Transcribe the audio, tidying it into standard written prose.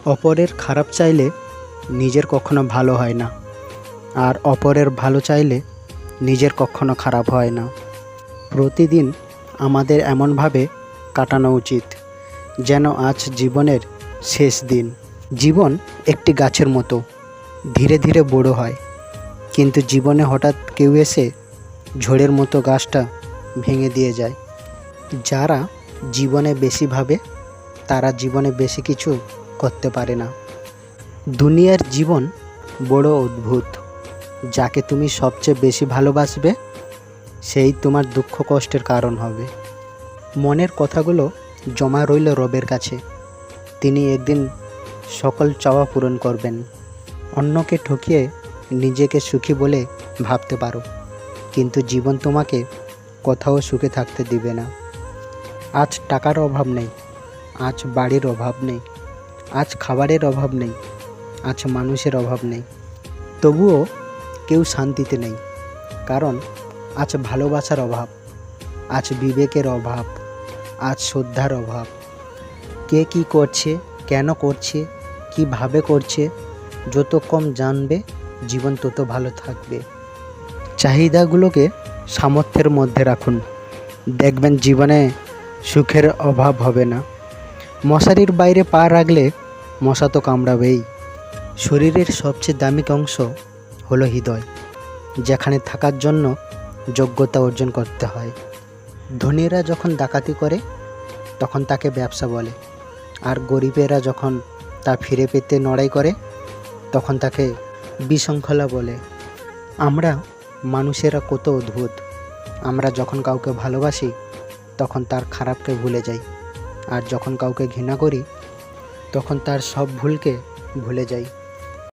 অপরের খারাপ চাইলে নিজের কখনো ভালো হয় না, আর অপরের ভালো চাইলে নিজের কখনো খারাপ হয় না। প্রতিদিন আমাদের এমনভাবে কাটানো উচিত যেন আজ জীবনের শেষ দিন। জীবন একটি গাছের মতো, ধীরে ধীরে বড় হয়, কিন্তু জীবনে হঠাৎ কেউ এসে ঝড়ের মতো গাছটা ভেঙে দিয়ে যায়। যারা জীবনে বেশি ভাবে তারা জীবনে বেশি কিছু করতে পারে না। দুনিয়ার জীবন বড় অদ্ভুত। যাকে তুমি সবচেয়ে বেশি ভালোবাসবে সেই তোমার দুঃখ কষ্টের কারণ হবে। মনের কথাগুলো জমা রইল রবের কাছে, তিনি একদিন সকল চাওয়া পূরণ করবেন। অন্যকে ঠকিয়ে নিজেকে সুখী বলে ভাবতে পারো, কিন্তু জীবন তোমাকে কোথাও সুখে থাকতে দিবে না। আজ টাকার অভাব নেই, আজ বাড়ির অভাব নেই, আজ খাবারের অভাব নেই, আজ মানুষের অভাব নেই, তবুও কেউ শান্তিতে নেই। কারণ আজ ভালোবাসার অভাব, আজ বিবেকের অভাব, আজ শ্রদ্ধার অভাব। কে কী করছে, কেন করছে, কিভাবে করছে, যত কম জানবে জীবন তত ভালো থাকবে। চাহিদাগুলোকে সামর্থ্যের মধ্যে রাখুন, দেখবেন জীবনে সুখের অভাব হবে না। মশারির বাইরে পা রাখলে মশা তো কামড়াবেই। শরীরের সবচেয়ে দামি অংশ হলো হৃদয়, যেখানে থাকার জন্য যোগ্যতা অর্জন করতে হয়। ধনীরা যখন ডাকাতি করে তখন তাকে ব্যবসা বলে, আর গরিবেরা যখন তা ফিরে পেতে লড়াই করে তখন তাকে বিশৃঙ্খলা বলে। আমরা মানুষেরা কত অদ্ভুত। আমরা যখন কাউকে ভালোবাসি তখন তার খারাপকে ভুলে যাই, আর যখন কাউকে ঘৃণা করি তখন তার সব ভুলকে ভুলে যাই।